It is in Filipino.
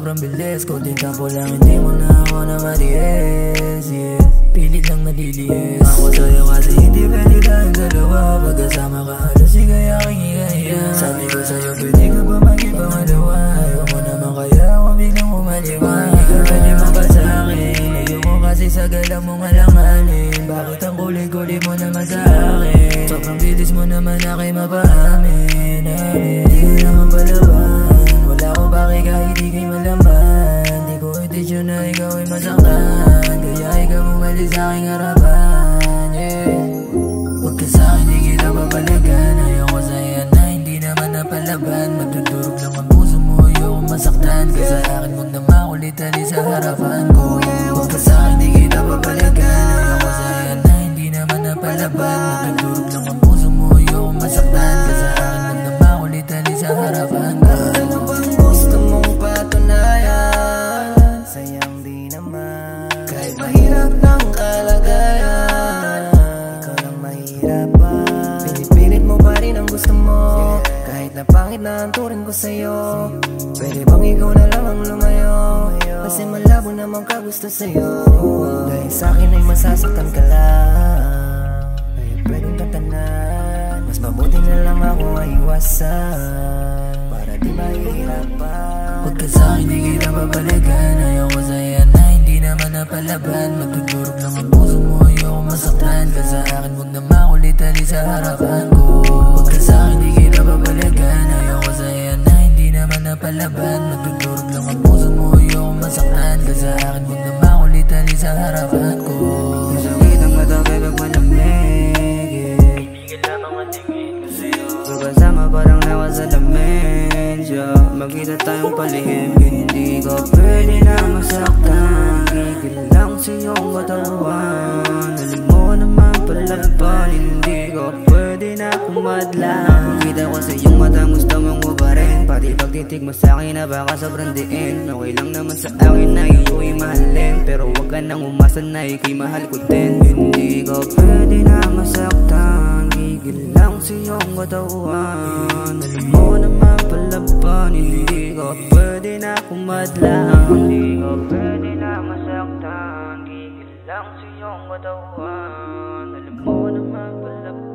sobrang bilis. Kunting tampo lang, hindi mo na ako na matiis, yeah. Pilit lang naliliis ako sa'yo kasi hindi pwede tayong dalawa. Pagkasama ka halos ika'y aking iyahiya. Sabi ko sa'yo pwede ka ba magipangalawa. Ayaw mo naman kaya ako biglang umaliwa. Hindi ka pwede mapa sa'kin. Ayoko kasi sa galaw mong alanganin. Bakit ang kulit-kulit mo naman sa akin? Sobrang bilis mo naman ako'y mapaamin. Di ko naman palaban. Wala ko bakit kahit di kay malaman. Di ko intensyon na ikaw ay masaktan. Kaya ikaw bumalik sa aking harapan, yeah. Huwag ka sa'kin, di kita papalagan. Ayoko sa'yo na hindi naman napalaban. Magdudurog lang ang puso mo, ayoko masaktan. Ka sa akin, huwag na makulit ali sa harapan ko. Huwag ka sa'kin, di kita papalagan. Ayoko sa'yo na hindi naman napalaban. Magdudurog lang ang puso mo, ayoko masaktan. Ka sa akin, huwag na makulit ali sa harapan ko. Ano bang gusto mong patunayan? Sayang di naman. Kahit mahirap ng kalagayan, ikaw lang mahirapan. Pinipilit mo pa rin ang gusto mo, kahit na pangit na ang turing ko sa'yo. Pwede bang ikaw na lang ang lumayo? Kasi malabo namang kagusto sa'yo. Dahil sa'kin ay masasaktan ka lang, kaya pwedeng tatanan. Mas mabuti na lang ako ay iwasan, para di mahihirapan. Huwag ka sa'kin, di kita papalagan. Ayoko sa'yo na hindi naman napalaban. Magdudurog lang ang puso mo, ayoko masaktan. Ka sa akin, huwag na makulit ali sa harapan ko. Huwag ka sa'kin, di kita papalagan. Ayoko sa'yo na hindi naman napalaban. Magdudurog lang ang puso mo, ayoko masaktan. Ka sa akin, huwag na makulit ali sa harapan ko. Masakit ang mata kapag malamig, yeah. Tigil lamang ang tingin ko sa'yo. Pagkasama parang nawa sa dementia. Magkita tayong palihim, hindi ko pwede na masaktan. Gigil lang sa iyong katawan. Alam mo naman palagpan, hindi ko pwede na kumadlang. Kita ko sa iyong mata, gusto mong ubarin. Pati pagtitig mo sa'kin na baka sobrang diin. Okay lang naman sa akin na iyo'y mahalin, pero wag ka nang umasa na ika'y mahal ko din. Hindi ko pwede na masaktan. Gigil lang sa iyong katawan. Alam mo naman palagpan, hindi ko pwede na kumadlang. Hindi ko pwede na masaktan. Gigil lang sa iyong katawan. Alam mo naman palagpan.